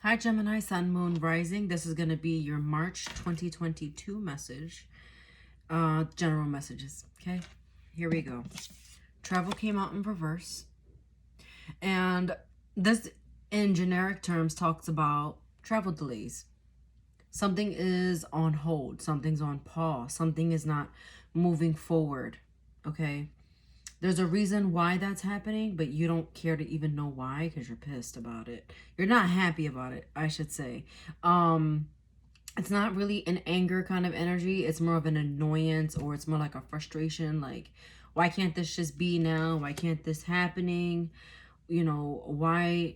Hi, Gemini, Sun, Moon, Rising. This is going to be your March 2022 message. General messages, okay? Here we go. Travel came out in reverse. And this, in generic terms, talks about travel delays. Something is on hold. Something's on pause. Something is not moving forward, okay? There's a reason why that's happening, but you don't care to even know why because you're pissed about it. You're not happy about it, I should say. It's not really an anger kind of energy. It's more of an annoyance, or it's more like a frustration. Like, why can't this just be now? Why can't this happening? You know, why?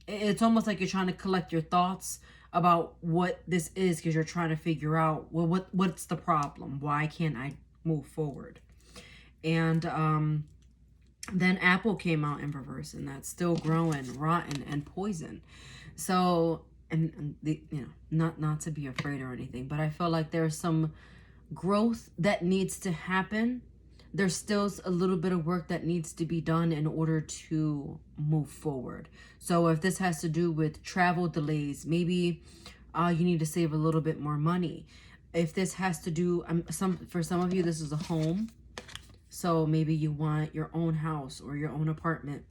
It's almost like you're trying to collect your thoughts about what this is because you're trying to figure out, well, what's the problem? Why can't I move forward? And then apple came out in reverse, and that's still growing, rotten, and poison. So, and the, you know, not to be afraid or anything, but I feel like there's some growth that needs to happen. There's still a little bit of work that needs to be done in order to move forward. So if this has to do with travel delays, maybe you need to save a little bit more money. If this has to do, for some of you, this is a home. So maybe you want your own house or your own apartment,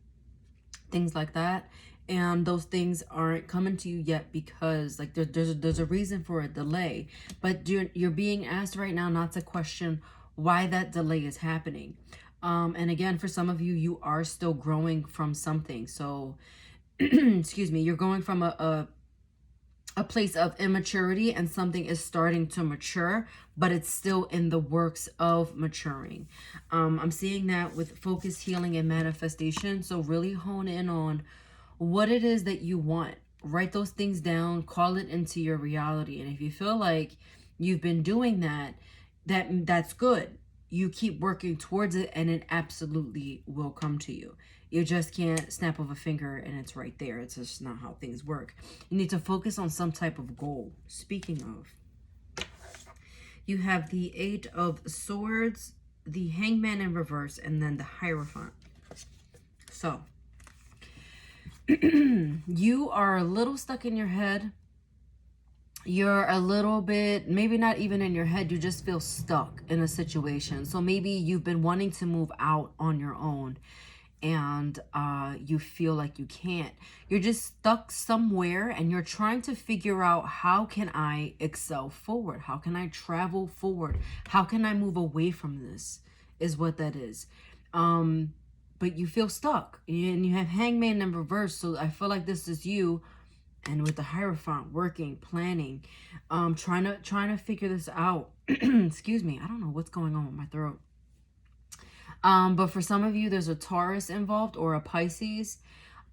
things like that. And those things aren't coming to you yet because like there's a reason for a delay. But you're being asked right now not to question why that delay is happening. And again, for some of you, you are still growing from something. So, excuse me, you're going from a place of immaturity, and something is starting to mature, but it's still in the works of maturing. I'm seeing that with focus, healing, and manifestation. So really hone in on what it is that you want. Write those things down, call it into your reality. And if you feel like you've been doing that, that's good. You keep working towards it, and it absolutely will come to you. You just can't snap of a finger and it's right there. It's just not how things work. You need to focus on some type of goal. Speaking of, you have the Eight of Swords, the Hangman in reverse, and then the Hierophant. So, you are a little stuck in your head. You're a little bit, maybe not even in your head, you just feel stuck in a situation. So maybe you've been wanting to move out on your own, and you feel like you can't. You're just stuck somewhere, and you're trying to figure out, how can I excel forward? How can I travel forward? How can I move away from this, is what that is. But you feel stuck, and you have Hangman in reverse. So I feel like this is you, and with the Hierophant, working, planning, trying to figure this out. Excuse me, I don't know what's going on with my throat. But for some of you, there's a Taurus involved or a Pisces.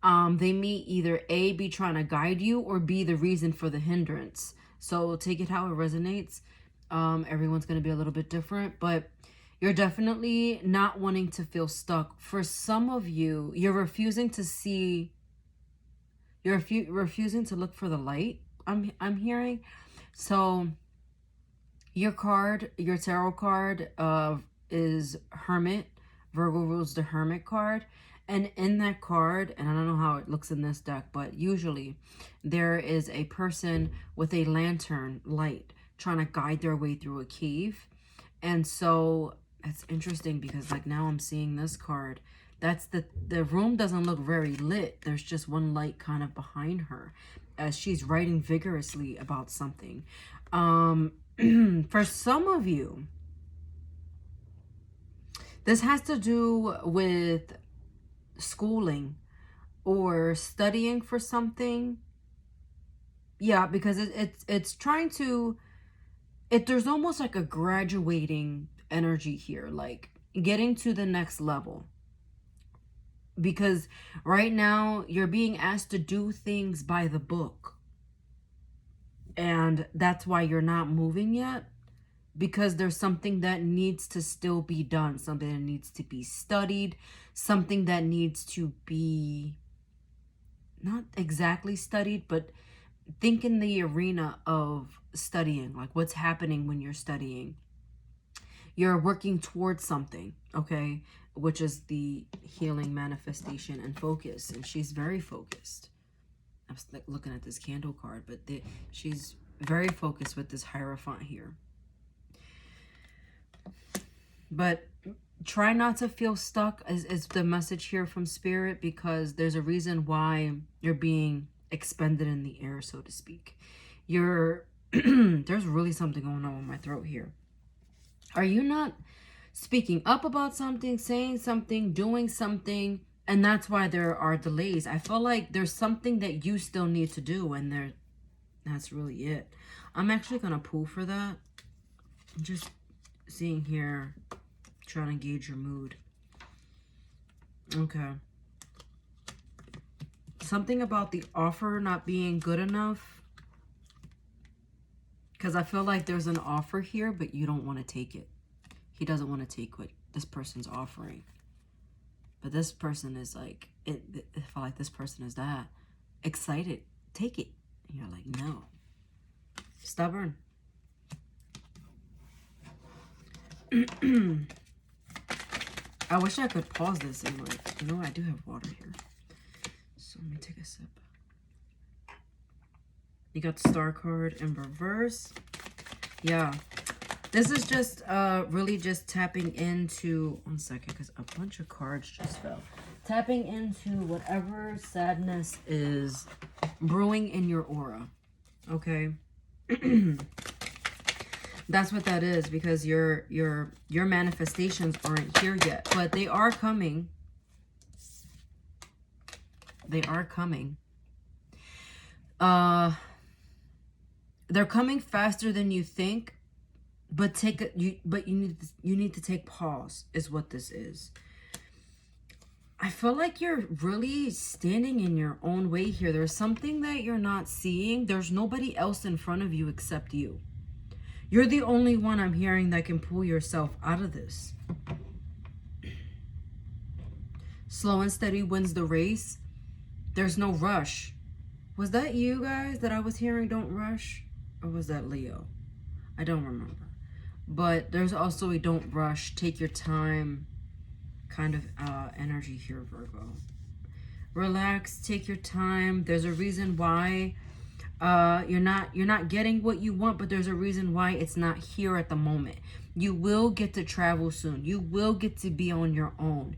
They may either A, be trying to guide you, or B, the reason for the hindrance. So take it how it resonates. Everyone's going to be a little bit different, but you're definitely not wanting to feel stuck. For some of you, you're refusing to see, you're refusing to look for the light, I'm hearing. So your card, your tarot card is Hermit. Virgo rules the Hermit card. And in that card, and I don't know how it looks in this deck, but usually there is a person with a lantern light trying to guide their way through a cave. And so it's interesting because like now I'm seeing this card. That's the room doesn't look very lit. There's just one light kind of behind her as she's writing vigorously about something. For some of you, this has to do with schooling or studying for something. Yeah, because it's trying to, there's almost like a graduating energy here, like getting to the next level. Because right now you're being asked to do things by the book. And that's why you're not moving yet. Because there's something that needs to still be done. Something that needs to be studied. Something that needs to be not exactly studied, but think in the arena of studying. Like what's happening when you're studying. You're working towards something, okay? Which is the healing, manifestation, and focus. And she's very focused. was like looking at this candle card, but she's very focused with this Hierophant here. But try not to feel stuck is the message here from Spirit, because there's a reason why you're being expended in the air, so to speak. You're there's really something going on with my throat here. Are you not speaking up about something, saying something, doing something, and that's why there are delays? I feel like there's something that you still need to do, and that's really it. I'm actually gonna pull for that. I'm just seeing here, trying to gauge your mood. Okay. Something about the offer not being good enough. Because I feel like there's an offer here, but you don't want to take it. He doesn't want to take what this person's offering. But this person is like, I feel like this person is that excited. Take it. And you're like, no. Stubborn. I wish I could pause this and like, you know, I do have water here. So let me take a sip. You got the Star card in reverse. Yeah. This is just really just tapping into, one second, because a bunch of cards just fell. Tapping into whatever sadness is brewing in your aura. Okay? That's what that is, because your manifestations aren't here yet, but they are coming. They are coming. They're coming faster than you think, but you need to take pause is what this is. I feel like you're really standing in your own way here. There's something that you're not seeing. There's nobody else in front of you except you. You're the only one I'm hearing that can pull yourself out of this. Slow and steady wins the race. There's no rush. Was that you guys that I was hearing don't rush? Or was that Leo? I don't remember. But there's also a don't rush, take your time kind of energy here, Virgo. Relax, take your time. There's a reason why you're not getting what you want, but there's a reason why it's not here at the moment. You will get to travel soon. You will get to be on your own.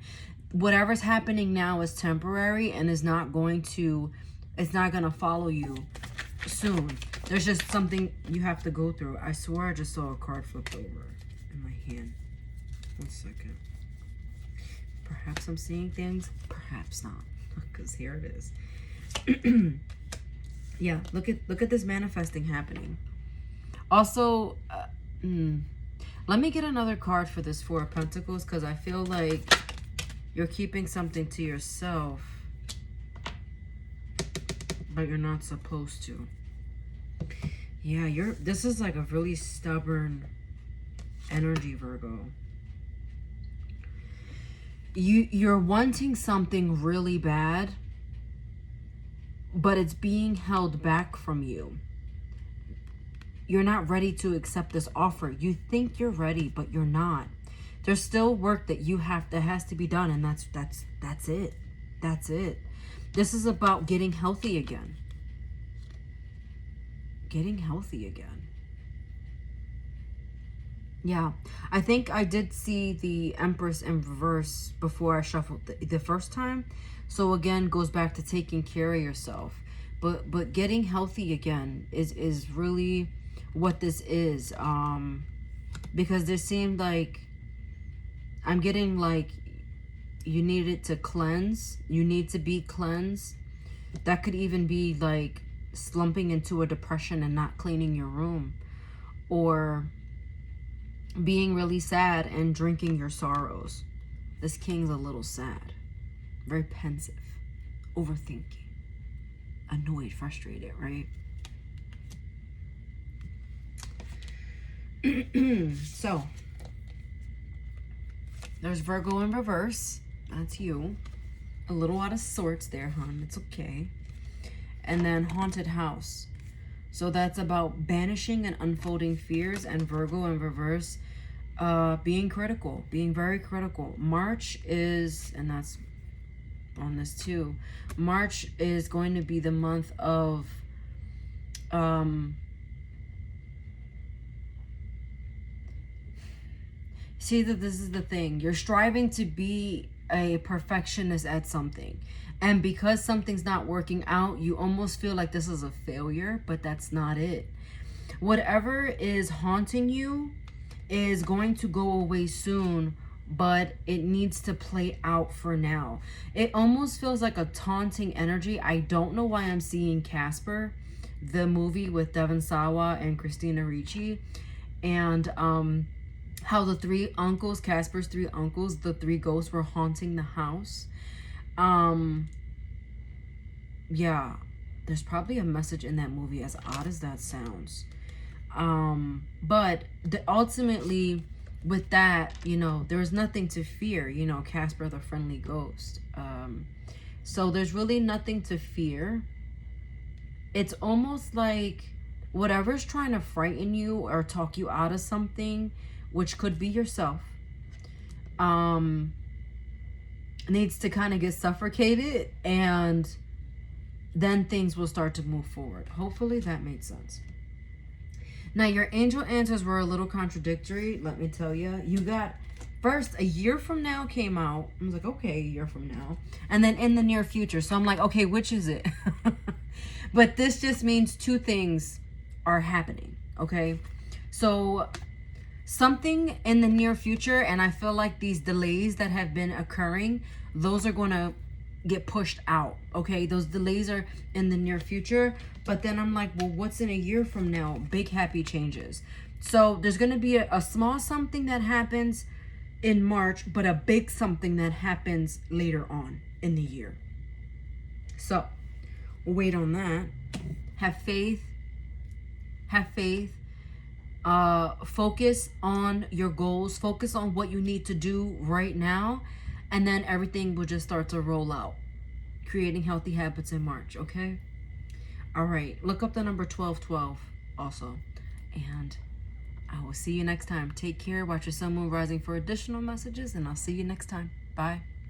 Whatever's happening now is temporary and is not going to, it's not going to follow you soon. There's just something you have to go through. I swear I just saw a card flip over in my hand. One second. Perhaps I'm seeing things, perhaps not, because here it is. Yeah, look at this manifesting happening. Also, let me get another card for this Four of Pentacles, because I feel like you're keeping something to yourself, but you're not supposed to. Yeah, this is like a really stubborn energy, Virgo. You're wanting something really bad, but it's being held back from you. You're not ready to accept this offer. You think you're ready, but you're not. There's still work that has to be done, and that's it. That's it. This is about getting healthy again. Getting healthy again. Yeah, I think I did see the Empress in reverse before I shuffled the first time. So again, goes back to taking care of yourself. But getting healthy again is really what this is. Because this seemed like I'm getting like you needed to cleanse. You need to be cleansed. That could even be like slumping into a depression and not cleaning your room, or being really sad and drinking your sorrows. This king's a little sad, very pensive, overthinking, annoyed, frustrated, right? So there's Virgo in reverse. That's you. A little out of sorts there, hon. It's okay. And then Haunted House. So that's about banishing and unfolding fears, and Virgo in reverse, being critical, being very critical. March is, and that's on this too. March is going to be the month of see, that this is the thing. You're striving to be a perfectionist at something. And because something's not working out, you almost feel like this is a failure, but that's not it. Whatever is haunting you is going to go away soon, but it needs to play out for now. It almost feels like a taunting energy. I don't know why I'm seeing Casper, the movie with Devon Sawa and Christina Ricci, and how the three uncles, Casper's three uncles, the three ghosts were haunting the house. Yeah, there's probably a message in that movie, as odd as that sounds. But ultimately with that, you know, there's nothing to fear, you know, Casper the friendly ghost. So there's really nothing to fear. It's almost like whatever's trying to frighten you or talk you out of something, which could be yourself, needs to kind of get suffocated, and then things will start to move forward. Hopefully that made sense. Now, your angel answers were a little contradictory, let me tell you. You got, first, a year from now came out. I was like, okay, a year from now. And then in the near future. So I'm like, okay, which is it? But this just means two things are happening, okay? So something in the near future, and I feel like these delays that have been occurring, those are going to get pushed out, okay? Those delays are in the near future. But then I'm like, well, what's in a year from now? Big happy changes. So there's going to be a small something that happens in March, but a big something that happens later on in the year. So wait on that. Have faith. Have faith. Focus on your goals. Focus on what you need to do right now. And then everything will just start to roll out. Creating healthy habits in March, okay? All right. Look up the number 1212 also. And I will see you next time. Take care. Watch your sun, moon, rising for additional messages. And I'll see you next time. Bye.